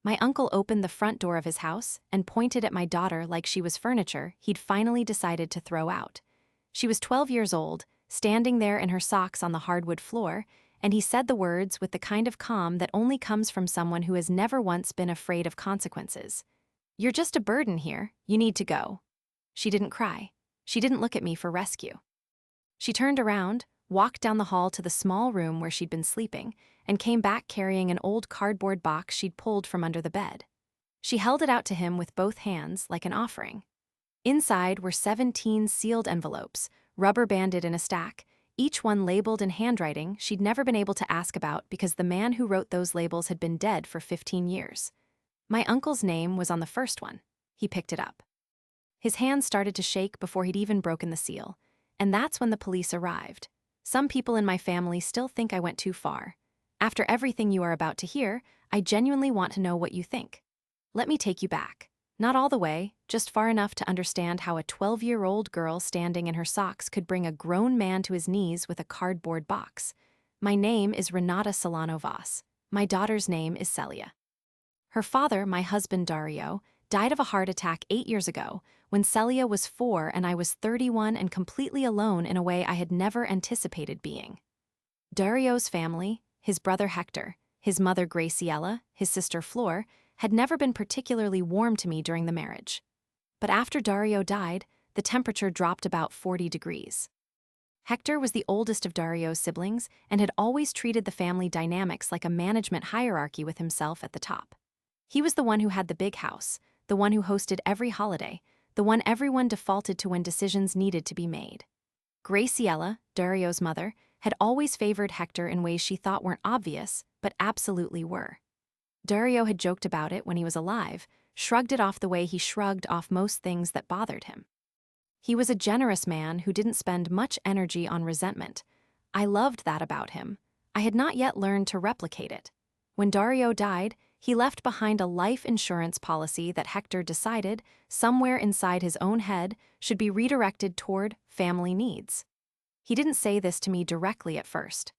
My uncle opened the front door of his house and pointed at my daughter like she was furniture he'd finally decided to throw out. She was 12 years old, standing there in her socks on the hardwood floor, and he said the words with the kind of calm that only comes from someone who has never once been afraid of consequences. "You're just a burden here, you need to go." She didn't cry. She didn't look at me for rescue. She turned around, walked down the hall to the small room where she'd been sleeping, and came back carrying an old cardboard box she'd pulled from under the bed. She held it out to him with both hands like an offering. Inside were 17 sealed envelopes, rubber-banded in a stack, each one labeled in handwriting she'd never been able to ask about because the man who wrote those labels had been dead for 15 years. My uncle's name was on the first one. He picked it up. His hands started to shake before he'd even broken the seal, and that's when the police arrived. Some people in my family still think I went too far. After everything you are about to hear, I genuinely want to know what you think. Let me take you back. Not all the way, just far enough to understand how a 12-year-old girl standing in her socks could bring a grown man to his knees with a cardboard box. My name is Renata Solano Voss. My daughter's name is Celia. Her father, my husband Dario, died of a heart attack 8 years ago, when Celia was 4 and I was 31 and completely alone in a way I had never anticipated being. Dario's family, his brother Hector, his mother Graciela, his sister Flor, had never been particularly warm to me during the marriage. But after Dario died, the temperature dropped about 40 degrees. Hector was the oldest of Dario's siblings and had always treated the family dynamics like a management hierarchy with himself at the top. He was the one who had the big house, the one who hosted every holiday, the one everyone defaulted to when decisions needed to be made. Graciela, Dario's mother, had always favored Hector in ways she thought weren't obvious, but absolutely were. Dario had joked about it when he was alive, shrugged it off the way he shrugged off most things that bothered him. He was a generous man who didn't spend much energy on resentment. I loved that about him. I had not yet learned to replicate it. When Dario died, he left behind a life insurance policy that Hector decided, somewhere inside his own head, should be redirected toward family needs. He didn't say this to me directly at first.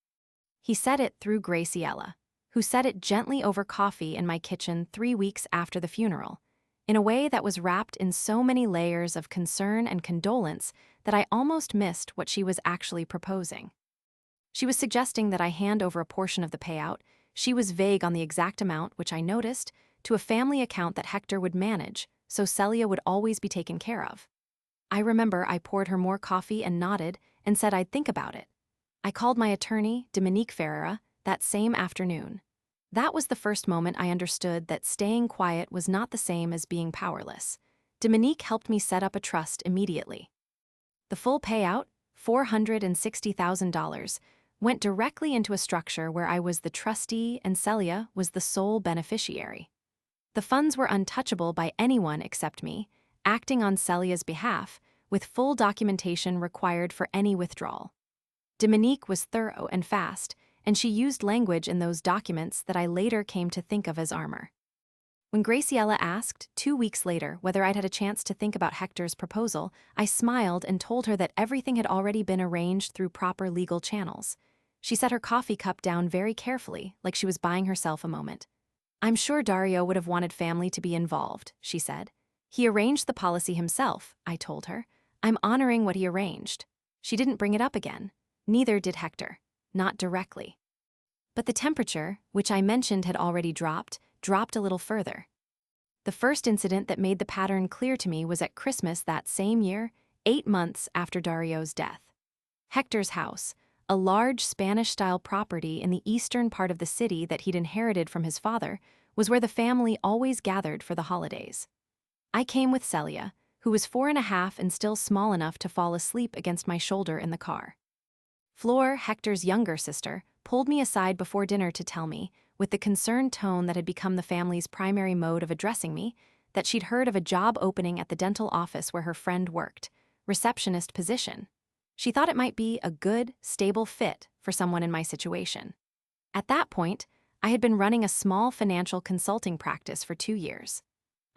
He said it through Graciela, who said it gently over coffee in my kitchen 3 weeks after the funeral, in a way that was wrapped in so many layers of concern and condolence that I almost missed what she was actually proposing. She was suggesting that I hand over a portion of the payout. She was vague on the exact amount, which I noticed, to a family account that Hector would manage, so Celia would always be taken care of. I remember I poured her more coffee and nodded and said I'd think about it. I called my attorney, Dominique Ferreira, that same afternoon. That was the first moment I understood that staying quiet was not the same as being powerless. Dominique helped me set up a trust immediately. The full payout, $460,000, went directly into a structure where I was the trustee and Celia was the sole beneficiary. The funds were untouchable by anyone except me, acting on Celia's behalf, with full documentation required for any withdrawal. Dominique was thorough and fast, and she used language in those documents that I later came to think of as armor. When Graciela asked, 2 weeks later, whether I'd had a chance to think about Hector's proposal, I smiled and told her that everything had already been arranged through proper legal channels. She set her coffee cup down very carefully, like she was buying herself a moment. "I'm sure Dario would have wanted family to be involved," she said. "He arranged the policy himself," I told her. "I'm honoring what he arranged." She didn't bring it up again. Neither did Hector. Not directly. But the temperature, which I mentioned had already dropped a little further. The first incident that made the pattern clear to me was at Christmas that same year, 8 months after Dario's death. Hector's house, a large Spanish-style property in the eastern part of the city that he'd inherited from his father, was where the family always gathered for the holidays. I came with Celia, who was 4.5 and still small enough to fall asleep against my shoulder in the car. Flor, Hector's younger sister, pulled me aside before dinner to tell me, with the concerned tone that had become the family's primary mode of addressing me, that she'd heard of a job opening at the dental office where her friend worked, receptionist position. She thought it might be a good, stable fit for someone in my situation. At that point, I had been running a small financial consulting practice for 2 years.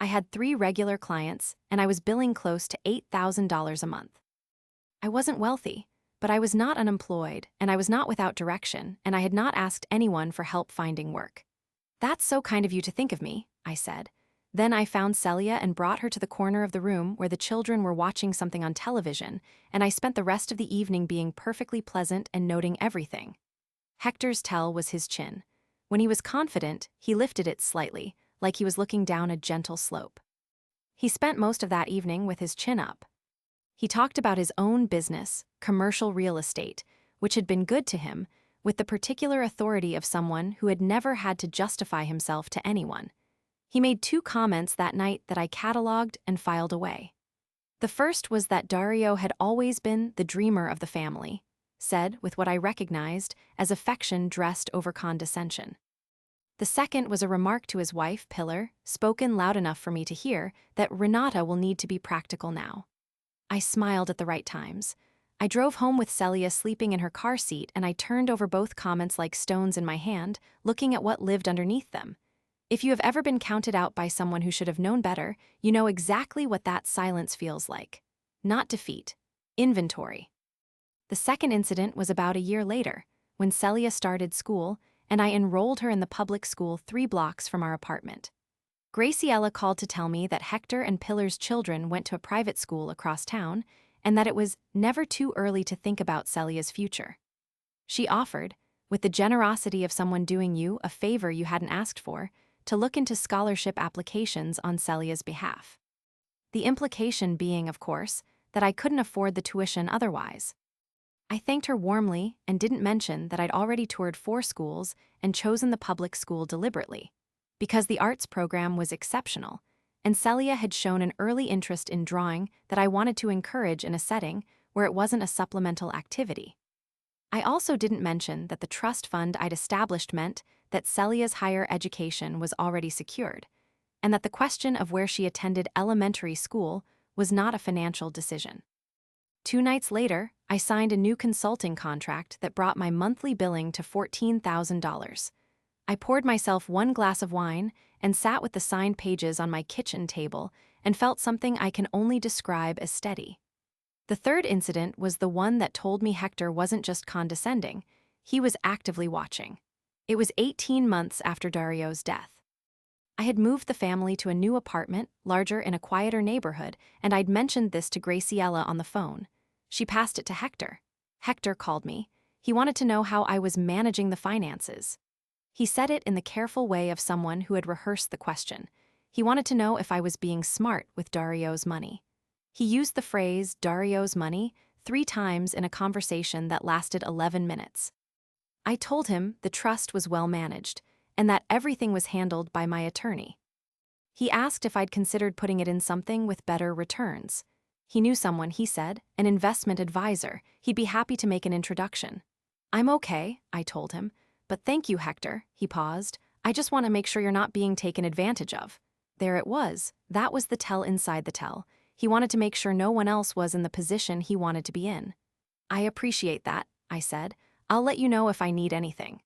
I had 3 regular clients, and I was billing close to $8,000 a month. I wasn't wealthy, but I was not unemployed, and I was not without direction, and I had not asked anyone for help finding work. "That's so kind of you to think of me," I said. Then I found Celia and brought her to the corner of the room where the children were watching something on television, and I spent the rest of the evening being perfectly pleasant and noting everything. Hector's tell was his chin. When he was confident, he lifted it slightly, like he was looking down a gentle slope. He spent most of that evening with his chin up. He talked about his own business, commercial real estate, which had been good to him, with the particular authority of someone who had never had to justify himself to anyone. He made 2 comments that night that I cataloged and filed away. The first was that Dario had always been the dreamer of the family, said with what I recognized as affection dressed over condescension. The second was a remark to his wife, Pilar, spoken loud enough for me to hear, that Renata will need to be practical now. I smiled at the right times. I drove home with Celia sleeping in her car seat, and I turned over both comments like stones in my hand, looking at what lived underneath them. If you have ever been counted out by someone who should have known better, you know exactly what that silence feels like. Not defeat. Inventory. The second incident was about a year later, when Celia started school, and I enrolled her in the public school 3 blocks from our apartment. Graciela called to tell me that Hector and Pilar's children went to a private school across town, and that it was never too early to think about Celia's future. She offered, with the generosity of someone doing you a favor you hadn't asked for, to look into scholarship applications on Celia's behalf. The implication being, of course, that I couldn't afford the tuition otherwise. I thanked her warmly and didn't mention that I'd already toured 4 schools and chosen the public school deliberately, because the arts program was exceptional, and Celia had shown an early interest in drawing that I wanted to encourage in a setting where it wasn't a supplemental activity. I also didn't mention that the trust fund I'd established meant that Celia's higher education was already secured, and that the question of where she attended elementary school was not a financial decision. 2 nights later, I signed a new consulting contract that brought my monthly billing to $14,000. I poured myself 1 glass of wine and sat with the signed pages on my kitchen table and felt something I can only describe as steady. The third incident was the one that told me Hector wasn't just condescending, he was actively watching. It was 18 months after Dario's death. I had moved the family to a new apartment, larger in a quieter neighborhood, and I'd mentioned this to Graciela on the phone. She passed it to Hector. Hector called me. He wanted to know how I was managing the finances. He said it in the careful way of someone who had rehearsed the question. He wanted to know if I was being smart with Dario's money. He used the phrase Dario's money 3 times in a conversation that lasted 11 minutes. I told him the trust was well managed, and that everything was handled by my attorney. He asked if I'd considered putting it in something with better returns. He knew someone, he said, an investment advisor. He'd be happy to make an introduction. I'm okay, I told him, but thank you, Hector. He paused. I just want to make sure you're not being taken advantage of. There it was. That was the tell inside the tell. He wanted to make sure no one else was in the position he wanted to be in. I appreciate that, I said. I'll let you know if I need anything.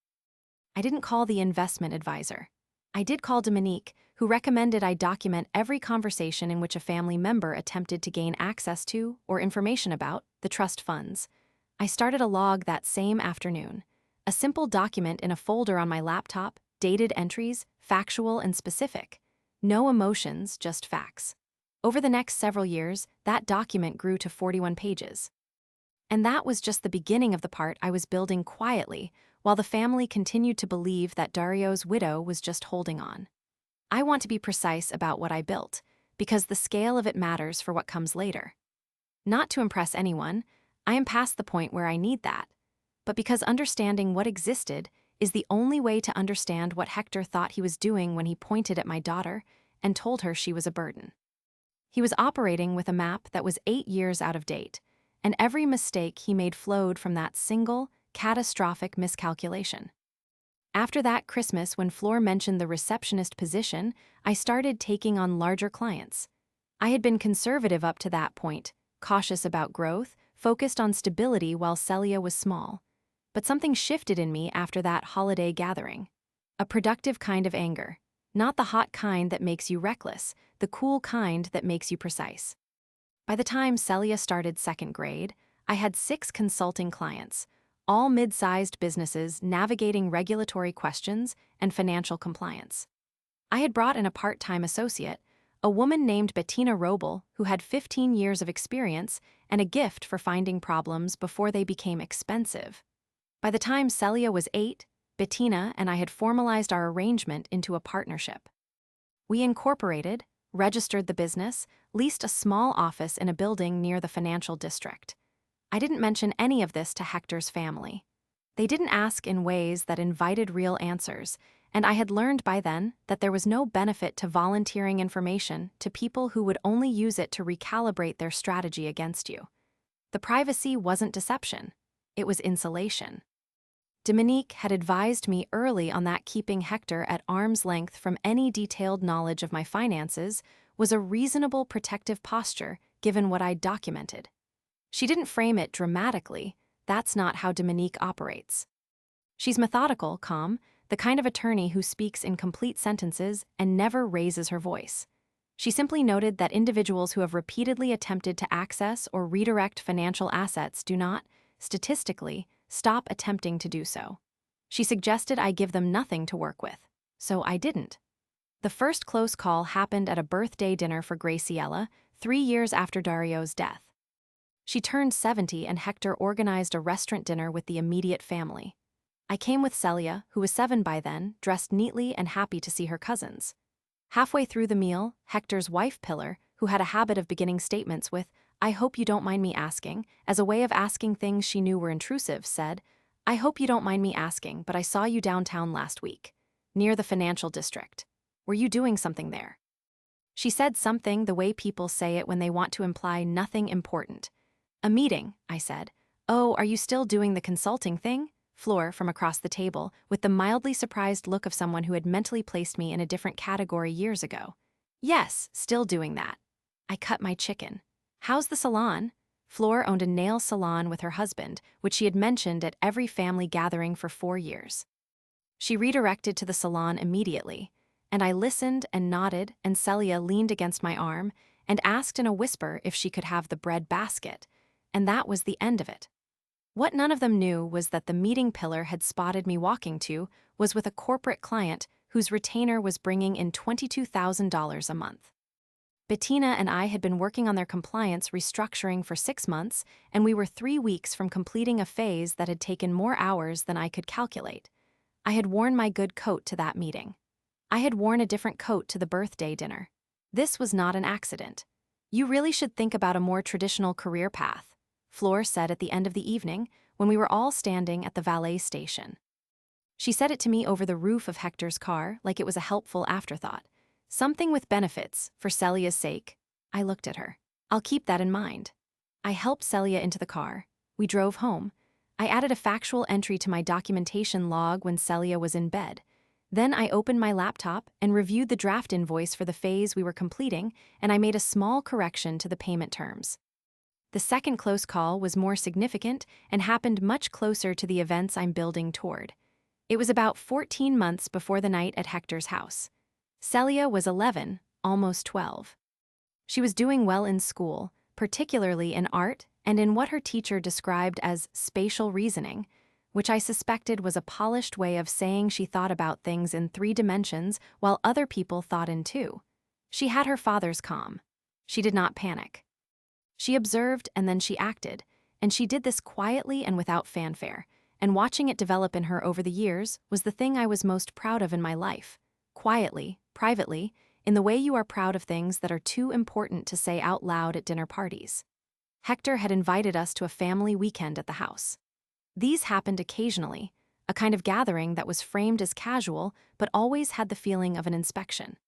I didn't call the investment advisor. I did call Dominique, who recommended I document every conversation in which a family member attempted to gain access to or information about the trust funds. I started a log that same afternoon. A simple document in a folder on my laptop, dated entries, factual and specific. No emotions, just facts. Over the next several years, that document grew to 41 pages. And that was just the beginning of the part I was building quietly, while the family continued to believe that Dario's widow was just holding on. I want to be precise about what I built, because the scale of it matters for what comes later. Not to impress anyone, I am past the point where I need that, but because understanding what existed is the only way to understand what Hector thought he was doing when he pointed at my daughter and told her she was a burden. He was operating with a map that was 8 years out of date, and every mistake he made flowed from that single, catastrophic miscalculation. After that Christmas, when Flor mentioned the receptionist position, I started taking on larger clients. I had been conservative up to that point, cautious about growth, focused on stability while Celia was small. But something shifted in me after that holiday gathering. A productive kind of anger. Not the hot kind that makes you reckless, the cool kind that makes you precise. By the time Celia started 2nd grade, I had 6 consulting clients, all mid-sized businesses navigating regulatory questions and financial compliance. I had brought in a part-time associate, a woman named Bettina Roble, who had 15 years of experience and a gift for finding problems before they became expensive. By the time Celia was 8, Bettina and I had formalized our arrangement into a partnership. We incorporated, registered the business, leased a small office in a building near the financial district. I didn't mention any of this to Hector's family. They didn't ask in ways that invited real answers, and I had learned by then that there was no benefit to volunteering information to people who would only use it to recalibrate their strategy against you. The privacy wasn't deception, it was insulation. Dominique had advised me early on that keeping Hector at arm's length from any detailed knowledge of my finances was a reasonable protective posture given what I'd documented. She didn't frame it dramatically. That's not how Dominique operates. She's methodical, calm, the kind of attorney who speaks in complete sentences and never raises her voice. She simply noted that individuals who have repeatedly attempted to access or redirect financial assets do not, statistically, stop attempting to do so. She suggested I give them nothing to work with, so I didn't. The first close call happened at a birthday dinner for Graciela, 3 years after Dario's death. She turned 70 and Hector organized a restaurant dinner with the immediate family. I came with Celia, who was 7 by then, dressed neatly and happy to see her cousins. Halfway through the meal, Hector's wife Pilar, who had a habit of beginning statements with, "I hope you don't mind me asking," as a way of asking things she knew were intrusive, said, "I hope you don't mind me asking, but I saw you downtown last week, near the financial district. Were you doing something there?" She said something the way people say it when they want to imply nothing important. "A meeting," I said. "Oh, are you still doing the consulting thing?" Fleur, from across the table, with the mildly surprised look of someone who had mentally placed me in a different category years ago. "Yes, still doing that." I cut my chicken. "How's the salon?" Fleur owned a nail salon with her husband, which she had mentioned at every family gathering for 4 years. She redirected to the salon immediately, and I listened and nodded, and Celia leaned against my arm and asked in a whisper if she could have the bread basket, and that was the end of it. What none of them knew was that the meeting Pilar had spotted me walking to was with a corporate client whose retainer was bringing in $22,000 a month. Bettina and I had been working on their compliance restructuring for 6 months, and we were 3 weeks from completing a phase that had taken more hours than I could calculate. I had worn my good coat to that meeting. I had worn a different coat to the birthday dinner. This was not an accident. "You really should think about a more traditional career path," Fleur said at the end of the evening when we were all standing at the valet station. She said it to me over the roof of Hector's car like it was a helpful afterthought. Something with benefits, for Celia's sake. I looked at her. "I'll keep that in mind." I helped Celia into the car. We drove home. I added a factual entry to my documentation log when Celia was in bed. Then I opened my laptop and reviewed the draft invoice for the phase we were completing, and I made a small correction to the payment terms. The second close call was more significant and happened much closer to the events I'm building toward. It was about 14 months before the night at Hector's house. Celia was 11, almost 12. She was doing well in school, particularly in art and in what her teacher described as spatial reasoning, which I suspected was a polished way of saying she thought about things in 3 dimensions while other people thought in 2. She had her father's calm. She did not panic. She observed and then she acted, and she did this quietly and without fanfare, and watching it develop in her over the years was the thing I was most proud of in my life. Quietly, privately, in the way you are proud of things that are too important to say out loud at dinner parties. Hector had invited us to a family weekend at the house. These happened occasionally, a kind of gathering that was framed as casual but always had the feeling of an inspection.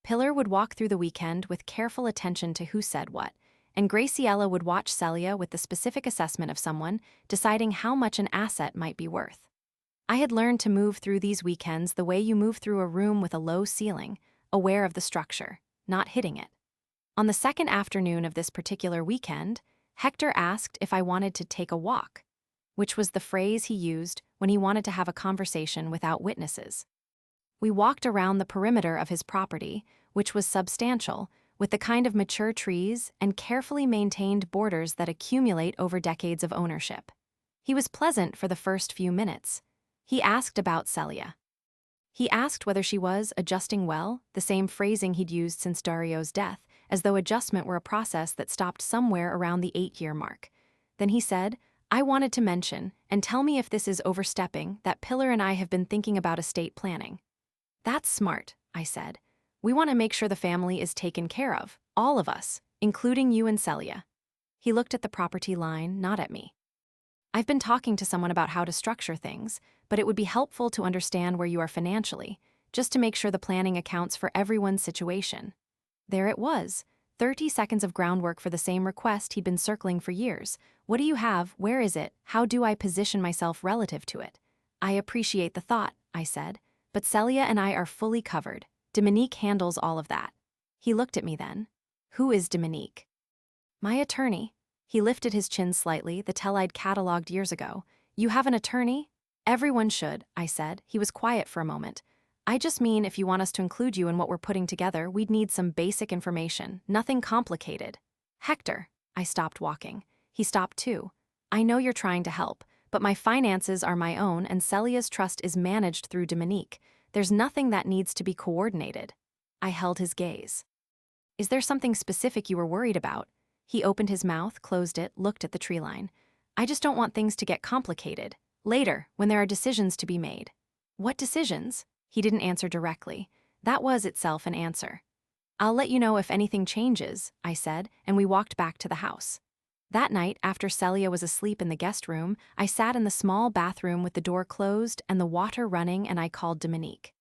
Pilar would walk through the weekend with careful attention to who said what, and Graciela would watch Celia with the specific assessment of someone, deciding how much an asset might be worth. I had learned to move through these weekends the way you move through a room with a low ceiling, aware of the structure, not hitting it. On the second afternoon of this particular weekend, Hector asked if I wanted to take a walk, which was the phrase he used when he wanted to have a conversation without witnesses. We walked around the perimeter of his property, which was substantial, with the kind of mature trees and carefully maintained borders that accumulate over decades of ownership. He was pleasant for the first few minutes. He asked about Celia. He asked whether she was adjusting well, the same phrasing he'd used since Dario's death, as though adjustment were a process that stopped somewhere around the 8-year mark. Then he said, I wanted to mention, and tell me if this is overstepping, that Pillar and I have been thinking about estate planning. That's smart, I said. We want to make sure the family is taken care of, all of us, including you and Celia. He looked at the property line, not at me. I've been talking to someone about how to structure things, but it would be helpful to understand where you are financially, just to make sure the planning accounts for everyone's situation. There it was, 30 seconds of groundwork for the same request he'd been circling for years. What do you have? Where is it? How do I position myself relative to it? I appreciate the thought, I said, but Celia and I are fully covered. Dominique handles all of that. He looked at me then. Who is Dominique? My attorney. He lifted his chin slightly, the tell I'd catalogued years ago. You have an attorney? Everyone should, I said. He was quiet for a moment. I just mean if you want us to include you in what we're putting together, we'd need some basic information, nothing complicated. Hector. I stopped walking. He stopped too. I know you're trying to help, but my finances are my own and Celia's trust is managed through Dominique. There's nothing that needs to be coordinated. I held his gaze. Is there something specific you were worried about? He opened his mouth, closed it, looked at the tree line. I just don't want things to get complicated. Later, when there are decisions to be made. What decisions? He didn't answer directly. That was itself an answer. I'll let you know if anything changes, I said, and we walked back to the house. That night, after Celia was asleep in the guest room, I sat in the small bathroom with the door closed and the water running, and I called Dominique.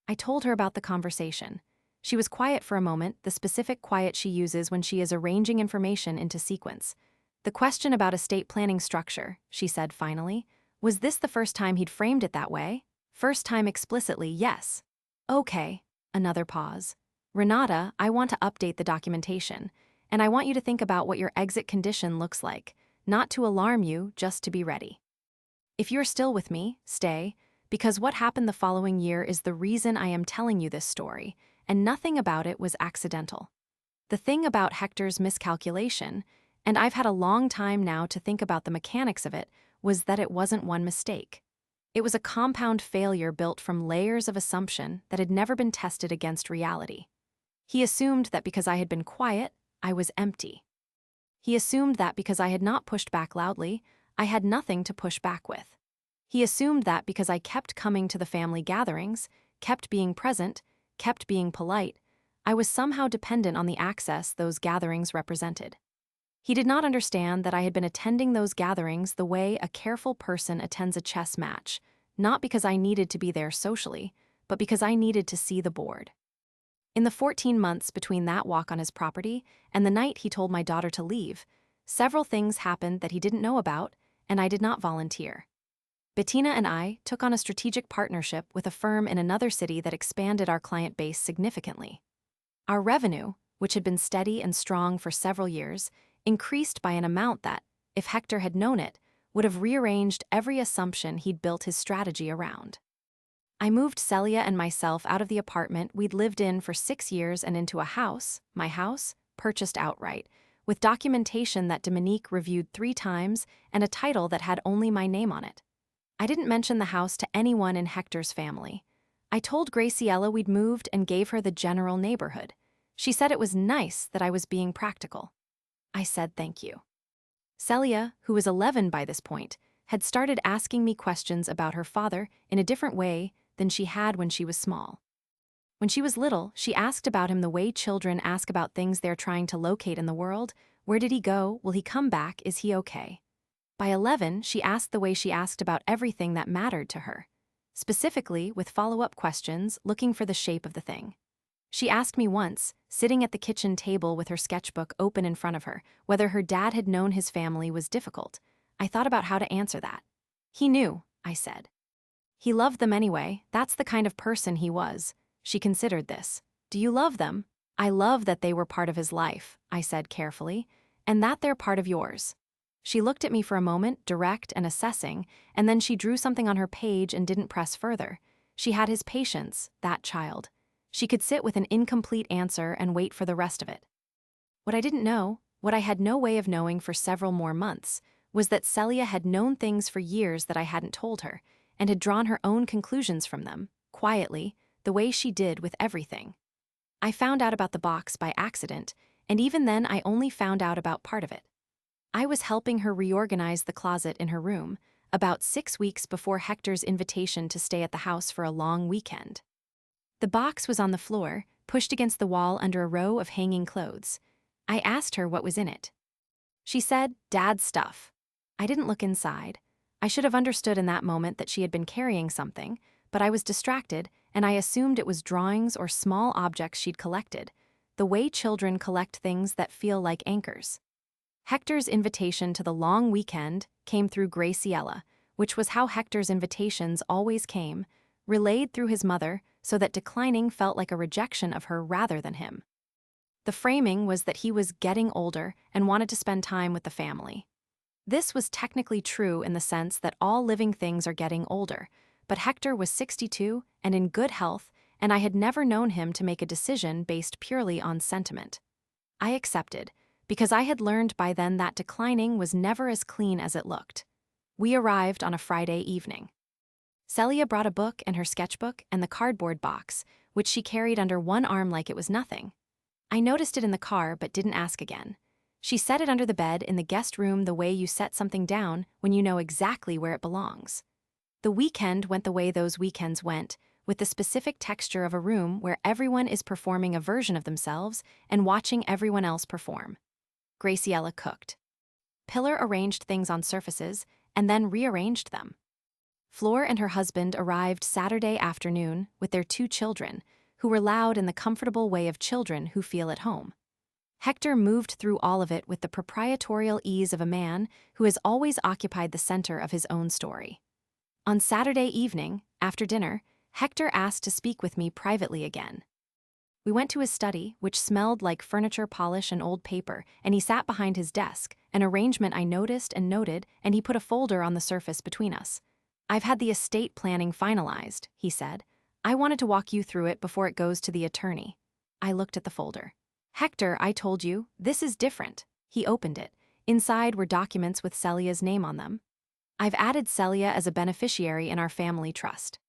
I told her about the conversation. She was quiet for a moment, the specific quiet she uses when she is arranging information into sequence. The question about estate planning structure, she said finally. Was this the first time he'd framed it that way? First time explicitly, yes. Okay. Another pause. Renata, I want to update the documentation, and I want you to think about what your exit condition looks like, not to alarm you, just to be ready. If you're still with me, stay, because what happened the following year is the reason I am telling you this story, and nothing about it was accidental. The thing about Hector's miscalculation, and I've had a long time now to think about the mechanics of it, was that it wasn't one mistake. It was a compound failure built from layers of assumption that had never been tested against reality. He assumed that because I had been quiet, I was empty. He assumed that because I had not pushed back loudly, I had nothing to push back with. He assumed that because I kept coming to the family gatherings, kept being present, kept being polite, I was somehow dependent on the access those gatherings represented. He did not understand that I had been attending those gatherings the way a careful person attends a chess match, not because I needed to be there socially, but because I needed to see the board. In the 14 months between that walk on his property and the night he told my daughter to leave, several things happened that he didn't know about, and I did not volunteer. Bettina and I took on a strategic partnership with a firm in another city that expanded our client base significantly. Our revenue, which had been steady and strong for several years, increased by an amount that, if Hector had known it, would have rearranged every assumption he'd built his strategy around. I moved Celia and myself out of the apartment we'd lived in for 6 years and into a house, my house, purchased outright, with documentation that Dominique reviewed 3 times and a title that had only my name on it. I didn't mention the house to anyone in Hector's family. I told Graciela we'd moved and gave her the general neighborhood. She said it was nice that I was being practical. I said thank you. Celia, who was 11 by this point, had started asking me questions about her father in a different way than she had when she was small. When she was little, she asked about him the way children ask about things they're trying to locate in the world. Where did he go? Will he come back? Is he okay? By 11, she asked the way she asked about everything that mattered to her, specifically with follow-up questions looking for the shape of the thing. She asked me once, sitting at the kitchen table with her sketchbook open in front of her, whether her dad had known his family was difficult. I thought about how to answer that. He knew, I said. He loved them anyway, that's the kind of person he was. She considered this. Do you love them? I love that they were part of his life, I said carefully, and that they're part of yours. She looked at me for a moment, direct and assessing, and then she drew something on her page and didn't press further. She had his patience, that child. She could sit with an incomplete answer and wait for the rest of it. What I didn't know, what I had no way of knowing for several more months, was that Celia had known things for years that I hadn't told her, and had drawn her own conclusions from them, quietly, the way she did with everything. I found out about the box by accident, and even then I only found out about part of it. I was helping her reorganize the closet in her room, about 6 weeks before Hector's invitation to stay at the house for a long weekend. The box was on the floor, pushed against the wall under a row of hanging clothes. I asked her what was in it. She said, "Dad's stuff." I didn't look inside. I should have understood in that moment that she had been carrying something, but I was distracted, and I assumed it was drawings or small objects she'd collected, the way children collect things that feel like anchors. Hector's invitation to the long weekend came through Graciela, which was how Hector's invitations always came, relayed through his mother so that declining felt like a rejection of her rather than him. The framing was that he was getting older and wanted to spend time with the family. This was technically true in the sense that all living things are getting older, but Hector was 62 and in good health, and I had never known him to make a decision based purely on sentiment. I accepted, because I had learned by then that declining was never as clean as it looked. We arrived on a Friday evening. Celia brought a book and her sketchbook and the cardboard box, which she carried under one arm like it was nothing. I noticed it in the car but didn't ask again. She set it under the bed in the guest room the way you set something down when you know exactly where it belongs. The weekend went the way those weekends went, with the specific texture of a room where everyone is performing a version of themselves and watching everyone else perform. Graciela cooked. Pillar arranged things on surfaces and then rearranged them. Flor and her husband arrived Saturday afternoon with their 2 children, who were loud in the comfortable way of children who feel at home. Hector moved through all of it with the proprietorial ease of a man who has always occupied the center of his own story. On Saturday evening, after dinner, Hector asked to speak with me privately again. We went to his study, which smelled like furniture polish and old paper, and he sat behind his desk, an arrangement I noticed and noted, and he put a folder on the surface between us. "I've had the estate planning finalized," he said. "I wanted to walk you through it before it goes to the attorney." I looked at the folder. "Hector, I told you, this is different." He opened it. Inside were documents with Celia's name on them. "I've added Celia as a beneficiary in our family trust.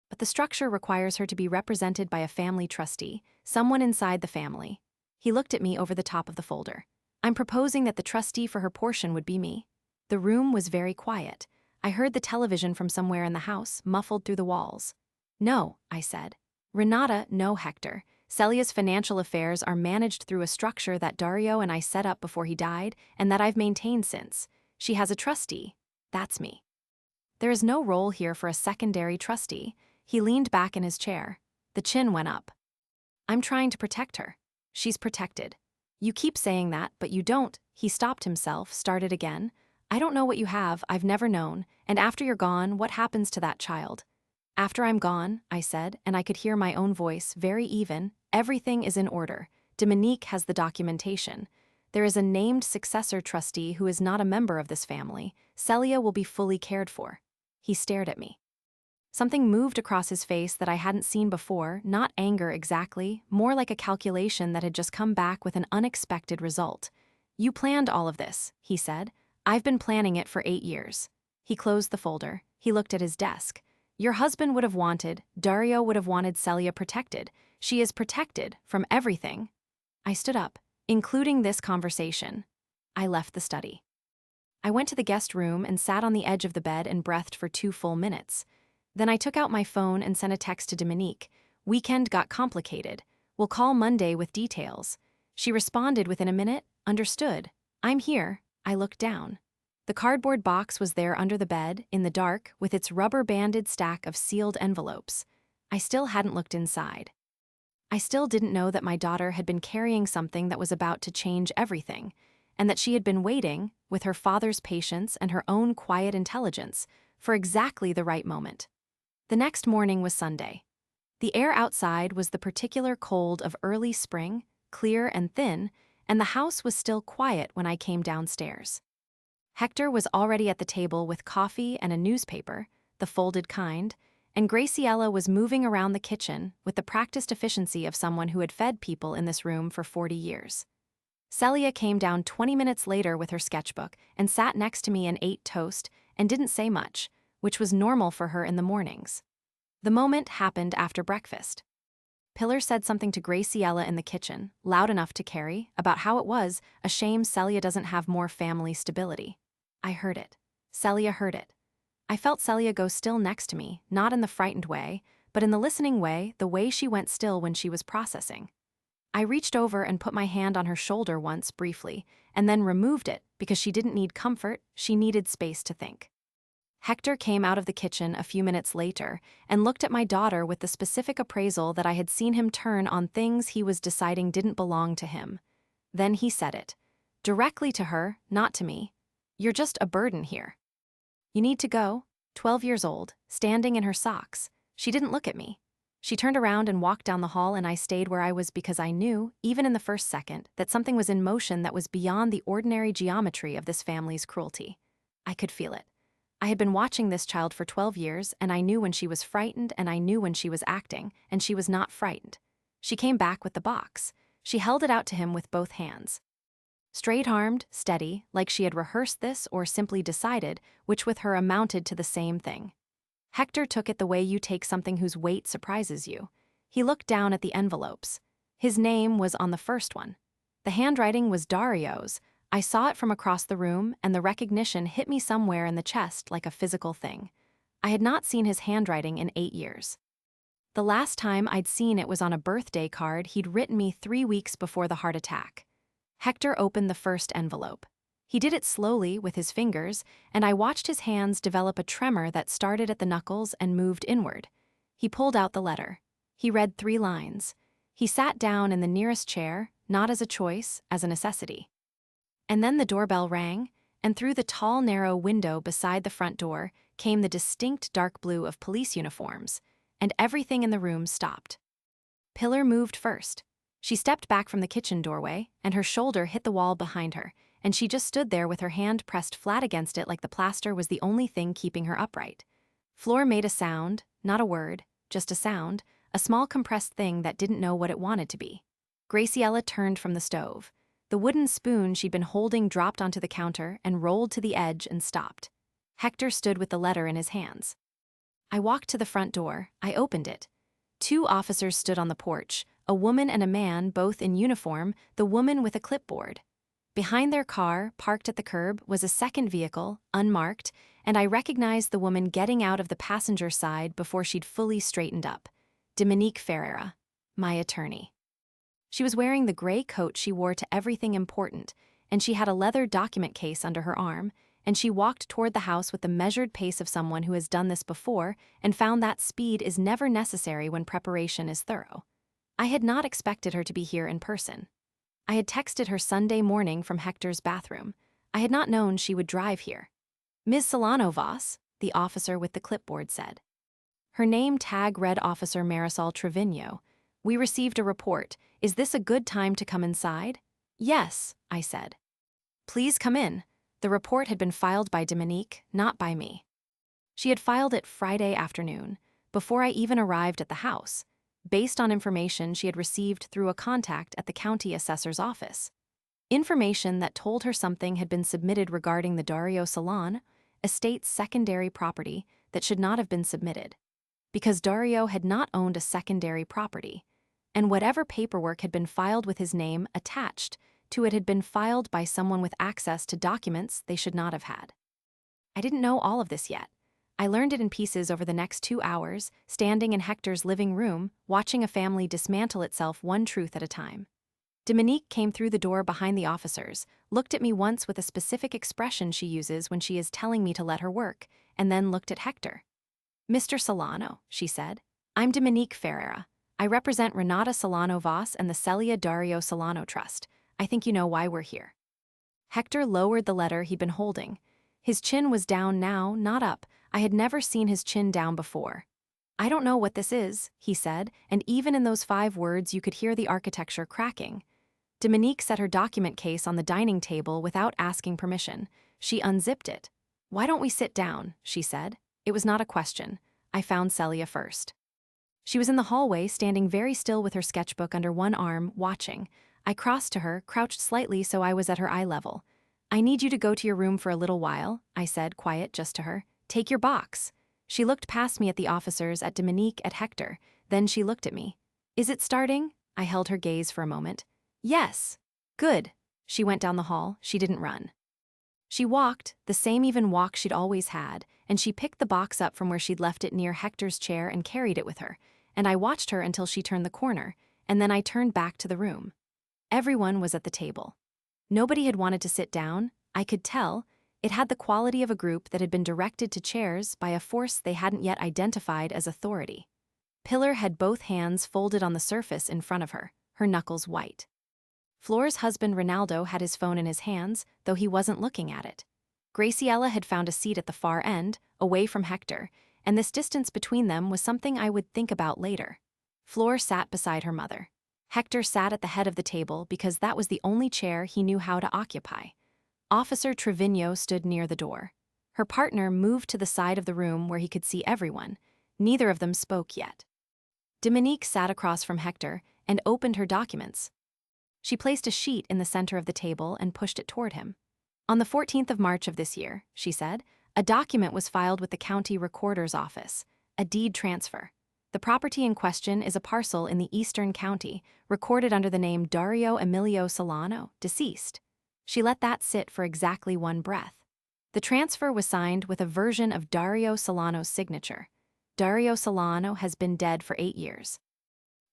But the structure requires her to be represented by a family trustee, someone inside the family." He looked at me over the top of the folder. "I'm proposing that the trustee for her portion would be me." The room was very quiet. I heard the television from somewhere in the house, muffled through the walls. "No," I said. "Renata, no, Hector. Celia's financial affairs are managed through a structure that Dario and I set up before he died and that I've maintained since. She has a trustee. That's me. There is no role here for a secondary trustee." He leaned back in his chair. The chin went up. "I'm trying to protect her. She's protected." "You keep saying that, but you don't." He stopped himself, started again. "I don't know what you have, I've never known, and after you're gone, what happens to that child?" "After I'm gone," I said, and I could hear my own voice, very even, "everything is in order. Dominique has the documentation. There is a named successor trustee who is not a member of this family. Celia will be fully cared for." He stared at me. Something moved across his face that I hadn't seen before, not anger exactly, more like a calculation that had just come back with an unexpected result. "You planned all of this," he said. "I've been planning it for 8 years." He closed the folder. He looked at his desk. "Your husband would have wanted, Dario would have wanted Celia protected. She is protected from everything." I stood up, including this conversation. I left the study. I went to the guest room and sat on the edge of the bed and breathed for 2 full minutes. Then I took out my phone and sent a text to Dominique. "Weekend got complicated. We'll call Monday with details." She responded within a minute. "Understood. I'm here." I looked down. The cardboard box was there under the bed, in the dark, with its rubber-banded stack of sealed envelopes. I still hadn't looked inside. I still didn't know that my daughter had been carrying something that was about to change everything, and that she had been waiting, with her father's patience and her own quiet intelligence, for exactly the right moment. The next morning was Sunday. The air outside was the particular cold of early spring, clear and thin, and the house was still quiet when I came downstairs. Hector was already at the table with coffee and a newspaper, the folded kind, and Graciela was moving around the kitchen with the practiced efficiency of someone who had fed people in this room for 40 years. Celia came down 20 minutes later with her sketchbook and sat next to me and ate toast and didn't say much, which was normal for her in the mornings. The moment happened after breakfast. Pillar said something to Graciela in the kitchen, loud enough to carry, about how it was a shame Celia doesn't have more family stability. I heard it. Celia heard it. I felt Celia go still next to me, not in the frightened way, but in the listening way, the way she went still when she was processing. I reached over and put my hand on her shoulder once briefly, and then removed it because she didn't need comfort, she needed space to think. Hector came out of the kitchen a few minutes later and looked at my daughter with the specific appraisal that I had seen him turn on things he was deciding didn't belong to him. Then he said it. Directly to her, not to me. "You're just a burden here. You need to go." 12 years old, standing in her socks. She didn't look at me. She turned around and walked down the hall, and I stayed where I was because I knew, even in the first second, that something was in motion that was beyond the ordinary geometry of this family's cruelty. I could feel it. I had been watching this child for 12 years, and I knew when she was frightened and I knew when she was acting, and she was not frightened. She came back with the box. She held it out to him with both hands. Straight-armed, steady, like she had rehearsed this or simply decided, which with her amounted to the same thing. Hector took it the way you take something whose weight surprises you. He looked down at the envelopes. His name was on the first one. The handwriting was Dario's. I saw it from across the room, and the recognition hit me somewhere in the chest like a physical thing. I had not seen his handwriting in 8 years. The last time I'd seen it was on a birthday card he'd written me 3 weeks before the heart attack. Hector opened the first envelope. He did it slowly with his fingers, and I watched his hands develop a tremor that started at the knuckles and moved inward. He pulled out the letter. He read 3 lines. He sat down in the nearest chair, not as a choice, as a necessity. And then the doorbell rang, and through the tall, narrow window beside the front door came the distinct dark blue of police uniforms, and everything in the room stopped. Pillar moved first. She stepped back from the kitchen doorway, and her shoulder hit the wall behind her, and she just stood there with her hand pressed flat against it like the plaster was the only thing keeping her upright. Floor made a sound, not a word, just a sound, a small compressed thing that didn't know what it wanted to be. Graciela turned from the stove. The wooden spoon she'd been holding dropped onto the counter and rolled to the edge and stopped. Hector stood with the letter in his hands. I walked to the front door. I opened it. 2 officers stood on the porch, a woman and a man, both in uniform, the woman with a clipboard. Behind their car, parked at the curb, was a second vehicle, unmarked, and I recognized the woman getting out of the passenger side before she'd fully straightened up. Dominique Ferreira, my attorney. She was wearing the gray coat she wore to everything important, and she had a leather document case under her arm, and she walked toward the house with the measured pace of someone who has done this before and found that speed is never necessary when preparation is thorough. I had not expected her to be here in person. I had texted her Sunday morning from Hector's bathroom. I had not known she would drive here. "Ms. Solano Voss," the officer with the clipboard said. Her name tag read Officer Marisol Trevino. "We received a report. Is this a good time to come inside?" "Yes," I said. "Please come in." The report had been filed by Dominique, not by me. She had filed it Friday afternoon, before I even arrived at the house, based on information she had received through a contact at the county assessor's office. Information that told her something had been submitted regarding the Dario Salon, estate's secondary property that should not have been submitted, because Dario had not owned a secondary property, and whatever paperwork had been filed with his name attached to it had been filed by someone with access to documents they should not have had. I didn't know all of this yet. I learned it in pieces over the next 2 hours, standing in Hector's living room, watching a family dismantle itself one truth at a time. Dominique came through the door behind the officers, looked at me once with a specific expression she uses when she is telling me to let her work, and then looked at Hector. "Mr. Solano," she said, "I'm Dominique Ferreira. I represent Renata Solano Voss and the Celia Dario Solano Trust. I think you know why we're here." Hector lowered the letter he'd been holding. His chin was down now, not up. I had never seen his chin down before. "I don't know what this is," he said, and even in those 5 words you could hear the architecture cracking. Dominique set her document case on the dining table without asking permission. She unzipped it. "Why don't we sit down?" she said. It was not a question. I found Celia first. She was in the hallway, standing very still with her sketchbook under one arm, watching. I crossed to her, crouched slightly so I was at her eye level. "I need you to go to your room for a little while," I said, quiet just to her. "Take your box." She looked past me at the officers, at Dominique, at Hector. Then she looked at me. Is it starting? I held her gaze for a moment. Yes. Good. She went down the hall. She didn't run. She walked, the same even walk she'd always had, and she picked the box up from where she'd left it near Hector's chair and carried it with her, and I watched her until she turned the corner, and then I turned back to the room. Everyone was at the table. Nobody had wanted to sit down. I could tell. It had the quality of a group that had been directed to chairs by a force they hadn't yet identified as authority. Pilar had both hands folded on the surface in front of her, her knuckles white. Flore's husband Ronaldo had his phone in his hands, though he wasn't looking at it. Graciela had found a seat at the far end, away from Hector, and this distance between them was something I would think about later. Flore sat beside her mother. Hector sat at the head of the table because that was the only chair he knew how to occupy. Officer Trevino stood near the door. Her partner moved to the side of the room where he could see everyone. Neither of them spoke yet. Dominique sat across from Hector and opened her documents. She placed a sheet in the center of the table and pushed it toward him. On the 14th of March of this year, she said, a document was filed with the county recorder's office, a deed transfer. The property in question is a parcel in the eastern county, recorded under the name Dario Emilio Solano, deceased. She let that sit for exactly one breath. The transfer was signed with a version of Dario Solano's signature. Dario Solano has been dead for 8 years.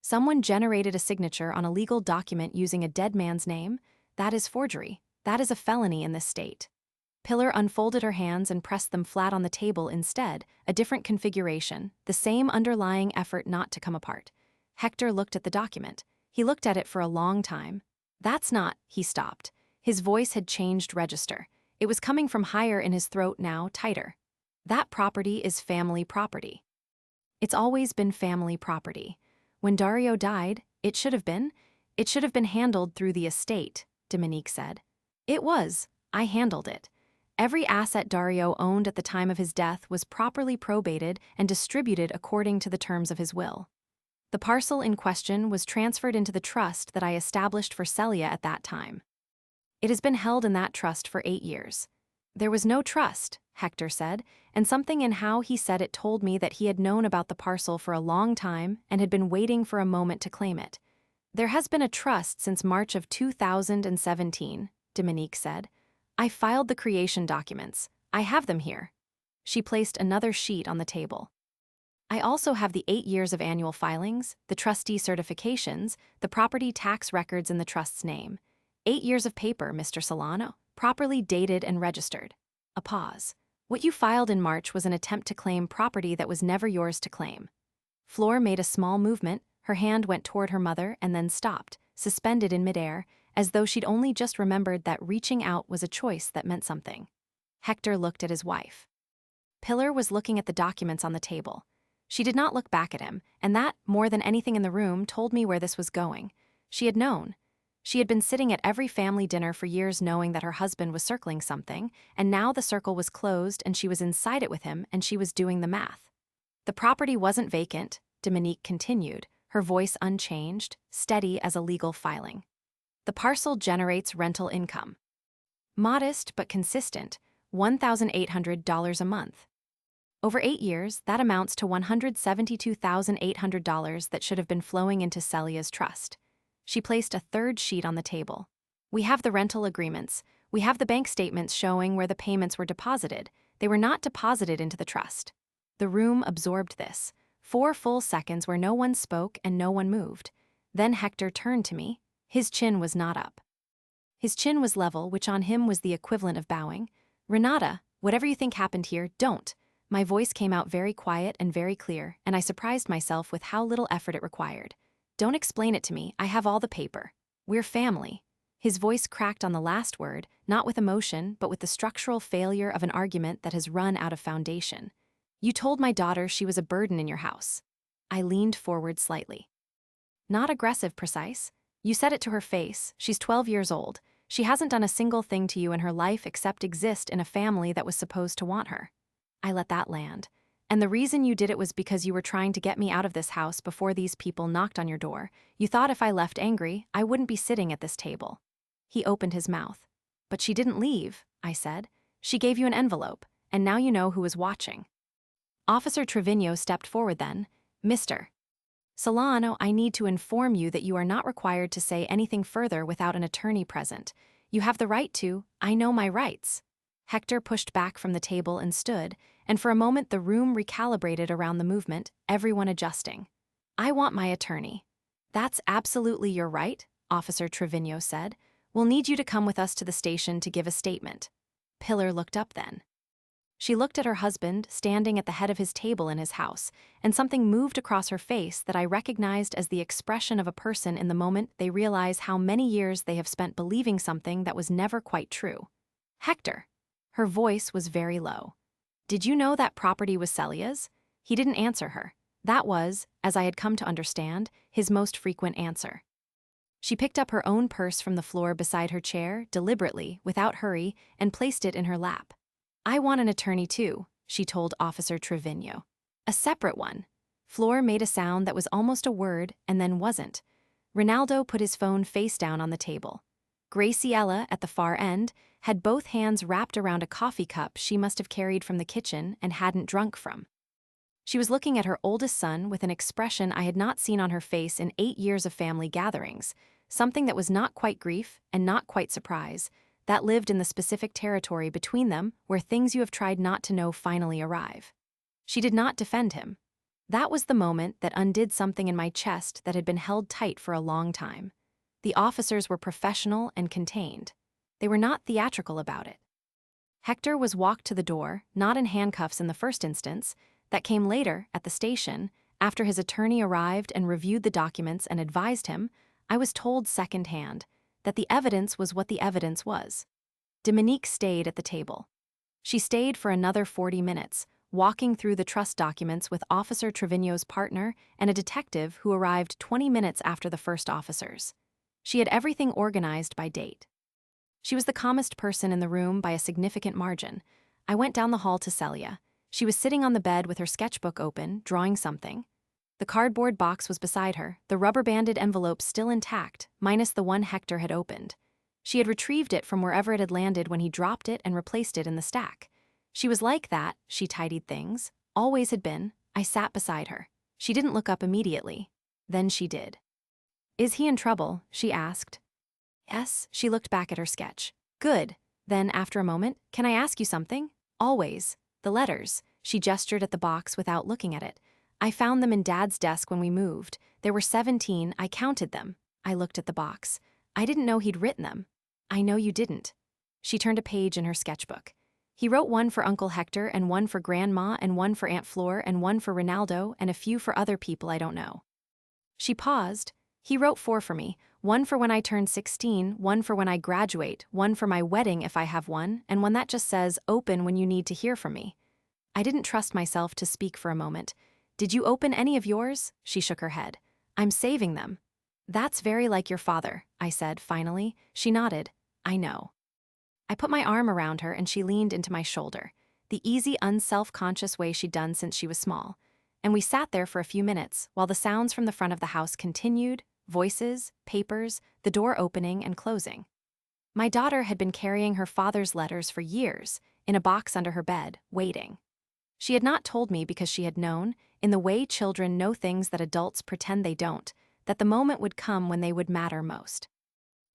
Someone generated a signature on a legal document using a dead man's name. That is forgery. That is a felony in this state. Pilar unfolded her hands and pressed them flat on the table instead, a different configuration, the same underlying effort not to come apart. Hector looked at the document. He looked at it for a long time. That's not, he stopped. His voice had changed register. It was coming from higher in his throat now, tighter. That property is family property. It's always been family property. When Dario died, it should have been handled through the estate, Dominique said. It was. I handled it. Every asset Dario owned at the time of his death was properly probated and distributed according to the terms of his will. The parcel in question was transferred into the trust that I established for Celia at that time. It has been held in that trust for 8 years. There was no trust, Hector said, and something in how he said it told me that he had known about the parcel for a long time and had been waiting for a moment to claim it. There has been a trust since March of 2017, Dominique said. I filed the creation documents. I have them here. She placed another sheet on the table. I also have the 8 years of annual filings, the trustee certifications, the property tax records in the trust's name. 8 years of paper, Mr. Solano, properly dated and registered. A pause. What you filed in March was an attempt to claim property that was never yours to claim. Flore made a small movement, her hand went toward her mother and then stopped, suspended in midair, as though she'd only just remembered that reaching out was a choice that meant something. Hector looked at his wife. Pilar was looking at the documents on the table. She did not look back at him, and that, more than anything in the room, told me where this was going. She had known. She had been sitting at every family dinner for years knowing that her husband was circling something, and now the circle was closed and she was inside it with him and she was doing the math. The property wasn't vacant, Dominique continued, her voice unchanged, steady as a legal filing. The parcel generates rental income. Modest but consistent, $1,800 a month. Over 8 years, that amounts to $172,800 that should have been flowing into Celia's trust. She placed a third sheet on the table. We have the rental agreements. We have the bank statements showing where the payments were deposited. They were not deposited into the trust. The room absorbed this. 4 full seconds where no one spoke and no one moved. Then Hector turned to me. His chin was not up. His chin was level, which on him was the equivalent of bowing. Renata, whatever you think happened here, don't. My voice came out very quiet and very clear, and I surprised myself with how little effort it required. Don't explain it to me, I have all the paper. We're family. His voice cracked on the last word, not with emotion, but with the structural failure of an argument that has run out of foundation. You told my daughter she was a burden in your house. I leaned forward slightly. Not aggressive, precise. You said it to her face. She's 12 years old. She hasn't done a single thing to you in her life except exist in a family that was supposed to want her. I let that land. And the reason you did it was because you were trying to get me out of this house before these people knocked on your door. You thought if I left angry, I wouldn't be sitting at this table. He opened his mouth. But she didn't leave, I said. She gave you an envelope, and now you know who was watching. Officer Trevino stepped forward then. Mr. Solano, I need to inform you that you are not required to say anything further without an attorney present. You have the right to. I know my rights. Hector pushed back from the table and stood, and for a moment the room recalibrated around the movement, everyone adjusting. I want my attorney. That's absolutely your right, Officer Trevino said. We'll need you to come with us to the station to give a statement. Pilar looked up then. She looked at her husband, standing at the head of his table in his house, and something moved across her face that I recognized as the expression of a person in the moment they realize how many years they have spent believing something that was never quite true. Hector. Her voice was very low. Did you know that property was Celia's? He didn't answer her. That was, as I had come to understand, his most frequent answer. She picked up her own purse from the floor beside her chair, deliberately, without hurry, and placed it in her lap. I want an attorney too, she told Officer Trevino. A separate one. Flor made a sound that was almost a word and then wasn't. Ronaldo put his phone face down on the table. Graciela, at the far end, had both hands wrapped around a coffee cup she must have carried from the kitchen and hadn't drunk from. She was looking at her oldest son with an expression I had not seen on her face in 8 years of family gatherings, something that was not quite grief and not quite surprise, that lived in the specific territory between them where things you have tried not to know finally arrive. She did not defend him. That was the moment that undid something in my chest that had been held tight for a long time. The officers were professional and contained. They were not theatrical about it. Hector was walked to the door, not in handcuffs in the first instance, that came later, at the station, after his attorney arrived and reviewed the documents and advised him, I was told secondhand, that the evidence was what the evidence was. Dominique stayed at the table. She stayed for another 40 minutes, walking through the trust documents with Officer Trevino's partner and a detective who arrived 20 minutes after the first officers. She had everything organized by date. She was the calmest person in the room by a significant margin. I went down the hall to Celia. She was sitting on the bed with her sketchbook open, drawing something. The cardboard box was beside her, the rubber-banded envelope still intact, minus the one Hector had opened. She had retrieved it from wherever it had landed when he dropped it and replaced it in the stack. She was like that, she tidied things, always had been. I sat beside her. She didn't look up immediately. Then she did. Is he in trouble? She asked. Yes, she looked back at her sketch. Good. Then, after a moment, can I ask you something? Always. The letters. She gestured at the box without looking at it. I found them in Dad's desk when we moved. There were 17, I counted them. I looked at the box. I didn't know he'd written them. I know you didn't. She turned a page in her sketchbook. He wrote one for Uncle Hector and one for Grandma and one for Aunt Flor and one for Ronaldo and a few for other people I don't know. She paused. He wrote 4 for me, one for when I turn 16, one for when I graduate, one for my wedding if I have one, and one that just says, open when you need to hear from me. I didn't trust myself to speak for a moment. Did you open any of yours? She shook her head. I'm saving them. That's very like your father, I said, finally. She nodded. I know. I put my arm around her and she leaned into my shoulder, the easy, unself-conscious way she'd done since she was small. And we sat there for a few minutes while the sounds from the front of the house continued, voices, papers, the door opening and closing. My daughter had been carrying her father's letters for years, in a box under her bed, waiting. She had not told me because she had known, in the way children know things that adults pretend they don't, that the moment would come when they would matter most.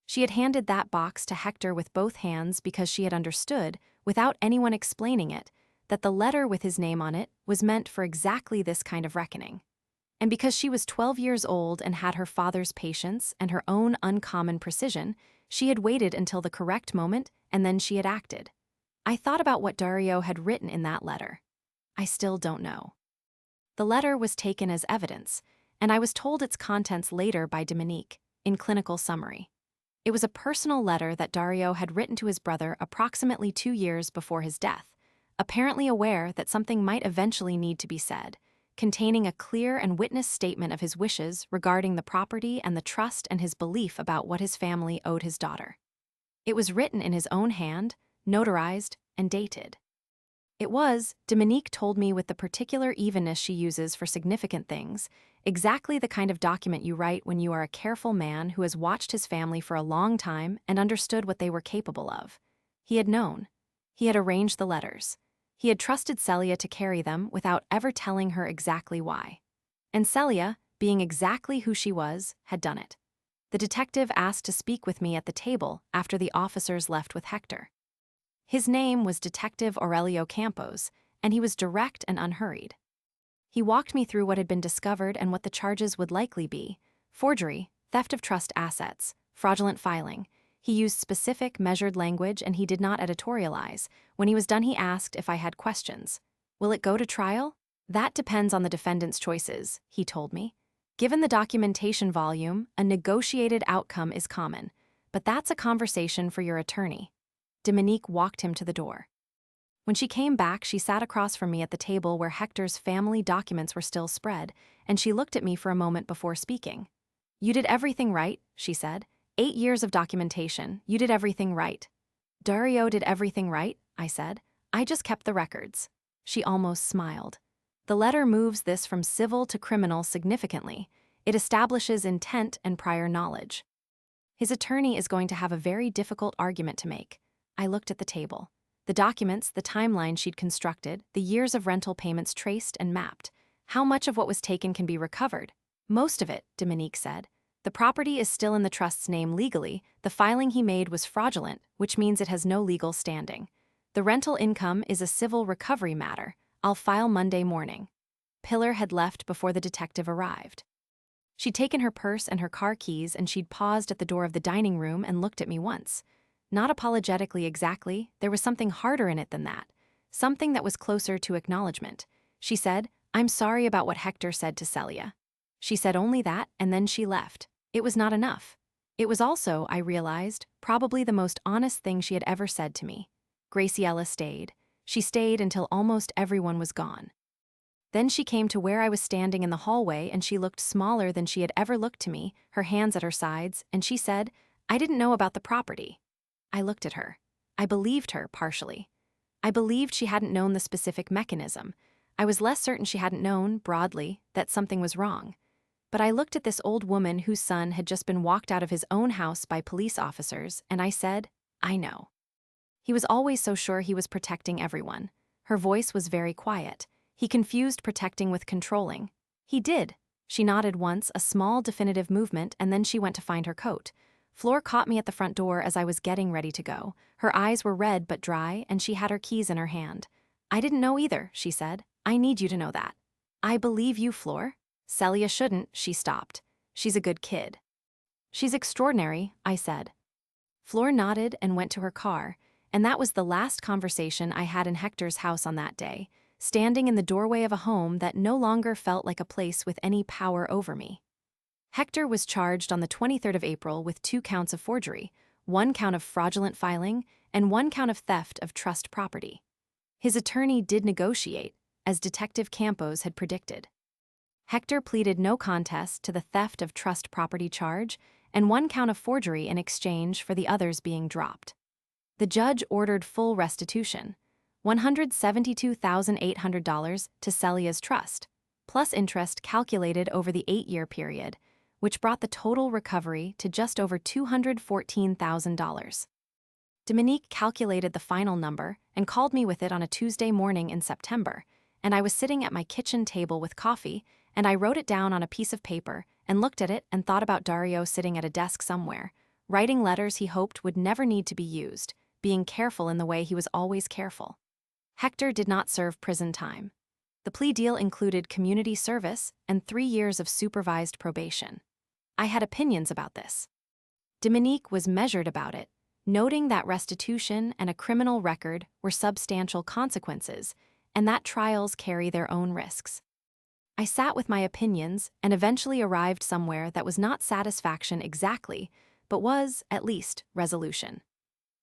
She had handed that box to Hector with both hands because she had understood, without anyone explaining it, that the letter with his name on it was meant for exactly this kind of reckoning. And because she was 12 years old and had her father's patience and her own uncommon precision, she had waited until the correct moment and then she had acted. I thought about what Dario had written in that letter. I still don't know. The letter was taken as evidence, and I was told its contents later by Dominique, in clinical summary. It was a personal letter that Dario had written to his brother approximately 2 years before his death, apparently aware that something might eventually need to be said, containing a clear and witnessed statement of his wishes regarding the property and the trust and his belief about what his family owed his daughter. It was written in his own hand, notarized, and dated. It was, Dominique told me with the particular evenness she uses for significant things, exactly the kind of document you write when you are a careful man who has watched his family for a long time and understood what they were capable of. He had known. He had arranged the letters. He had trusted Celia to carry them without ever telling her exactly why. And Celia, being exactly who she was, had done it. The detective asked to speak with me at the table after the officers left with Hector. His name was Detective Aurelio Campos, and he was direct and unhurried. He walked me through what had been discovered and what the charges would likely be: forgery, theft of trust assets, fraudulent filing. He used specific, measured language, and he did not editorialize. When he was done, he asked if I had questions. "Will it go to trial?" "That depends on the defendant's choices," he told me. "Given the documentation volume, a negotiated outcome is common, but that's a conversation for your attorney." Dominique walked him to the door. When she came back, she sat across from me at the table where Hector's family documents were still spread, and she looked at me for a moment before speaking. "You did everything right," she said. 8 years of documentation, you did everything right." "Dario did everything right," I said. "I just kept the records." She almost smiled. "The letter moves this from civil to criminal significantly. It establishes intent and prior knowledge." His attorney is going to have a very difficult argument to make. I looked at the table. The documents, the timeline she'd constructed, the years of rental payments traced and mapped. How much of what was taken can be recovered? "Most of it," Dominique said. "The property is still in the trust's name legally. The filing he made was fraudulent, which means it has no legal standing. The rental income is a civil recovery matter. I'll file Monday morning." Pilar had left before the detective arrived. She'd taken her purse and her car keys, and she'd paused at the door of the dining room and looked at me once. Not apologetically exactly, there was something harder in it than that. Something that was closer to acknowledgement. She said, "I'm sorry about what Hector said to Celia." She said only that, and then she left. It was not enough. It was also, I realized, probably the most honest thing she had ever said to me. Graciela stayed. She stayed until almost everyone was gone. Then she came to where I was standing in the hallway, and she looked smaller than she had ever looked to me, her hands at her sides, and she said, "I didn't know about the property." I looked at her. I believed her, partially. I believed she hadn't known the specific mechanism. I was less certain she hadn't known, broadly, that something was wrong. But I looked at this old woman whose son had just been walked out of his own house by police officers, and I said, "I know." He was always so sure he was protecting everyone. Her voice was very quiet. He confused protecting with controlling. "He did." She nodded once, a small definitive movement, and then she went to find her coat. Flor caught me at the front door as I was getting ready to go. Her eyes were red but dry, and she had her keys in her hand. "I didn't know either," she said. "I need you to know that." "I believe you, Flor." "Celia shouldn't," she stopped. "She's a good kid." "She's extraordinary," I said. Flor nodded and went to her car, and that was the last conversation I had in Hector's house on that day, standing in the doorway of a home that no longer felt like a place with any power over me. Hector was charged on the 23rd of April with 2 counts of forgery, 1 count of fraudulent filing, and 1 count of theft of trust property. His attorney did negotiate, as Detective Campos had predicted. Hector pleaded no contest to the theft of trust property charge and 1 count of forgery in exchange for the others being dropped. The judge ordered full restitution, $172,800 to Celia's trust, plus interest calculated over the 8-year period, which brought the total recovery to just over $214,000. Dominique calculated the final number and called me with it on a Tuesday morning in September, and I was sitting at my kitchen table with coffee, and I wrote it down on a piece of paper and looked at it and thought about Dario sitting at a desk somewhere, writing letters he hoped would never need to be used, being careful in the way he was always careful. Hector did not serve prison time. The plea deal included community service and 3 years of supervised probation. I had opinions about this. Dominique was measured about it, noting that restitution and a criminal record were substantial consequences, and that trials carry their own risks. I sat with my opinions and eventually arrived somewhere that was not satisfaction exactly, but was, at least, resolution.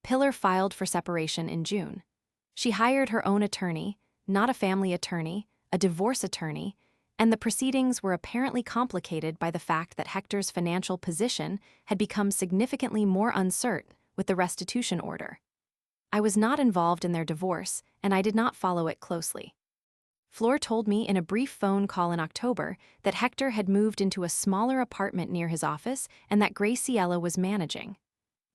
Pilar filed for separation in June. She hired her own attorney, not a family attorney, a divorce attorney, and the proceedings were apparently complicated by the fact that Hector's financial position had become significantly more uncertain with the restitution order. I was not involved in their divorce, and I did not follow it closely. Flor told me in a brief phone call in October that Hector had moved into a smaller apartment near his office and that Graciela was managing.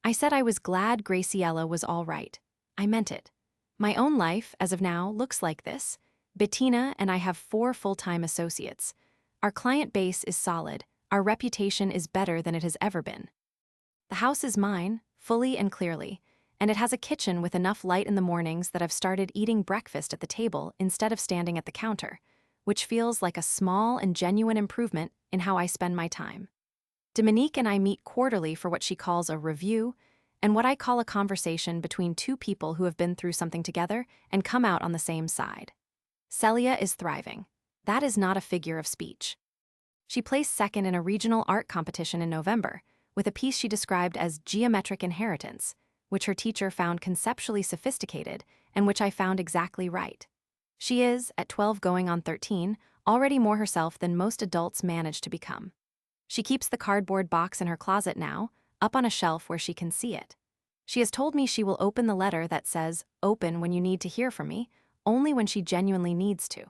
I said I was glad Graciela was all right. I meant it. My own life, as of now, looks like this. Bettina and I have 4 full-time associates. Our client base is solid. Our reputation is better than it has ever been. The house is mine, fully and clearly, and it has a kitchen with enough light in the mornings that I've started eating breakfast at the table instead of standing at the counter, which feels like a small and genuine improvement in how I spend my time. Dominique and I meet quarterly for what she calls a review, and what I call a conversation between two people who have been through something together and come out on the same side. Celia is thriving. That is not a figure of speech. She placed second in a regional art competition in November, with a piece she described as geometric inheritance, which her teacher found conceptually sophisticated and which I found exactly right. She is, at 12 going on 13, already more herself than most adults manage to become. She keeps the cardboard box in her closet now, up on a shelf where she can see it. She has told me she will open the letter that says, "Open when you need to hear from me," only when she genuinely needs to.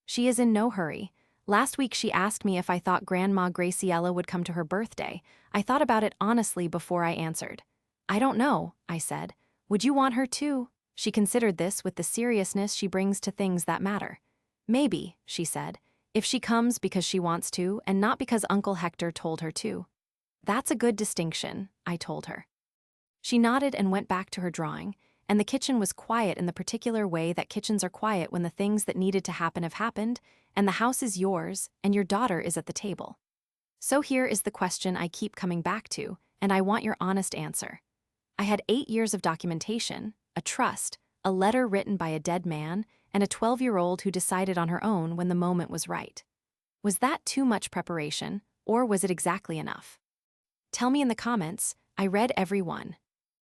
She is in no hurry. Last week she asked me if I thought Grandma Graciela would come to her birthday. I thought about it honestly before I answered. "I don't know," I said. "Would you want her to?" She considered this with the seriousness she brings to things that matter. "Maybe," she said, "if she comes because she wants to and not because Uncle Hector told her to." "That's a good distinction," I told her. She nodded and went back to her drawing, and the kitchen was quiet in the particular way that kitchens are quiet when the things that needed to happen have happened, and the house is yours, and your daughter is at the table. So here is the question I keep coming back to, and I want your honest answer. I had 8 years of documentation, a trust, a letter written by a dead man, and a 12-year-old who decided on her own when the moment was right. Was that too much preparation, or was it exactly enough? Tell me in the comments. I read every one.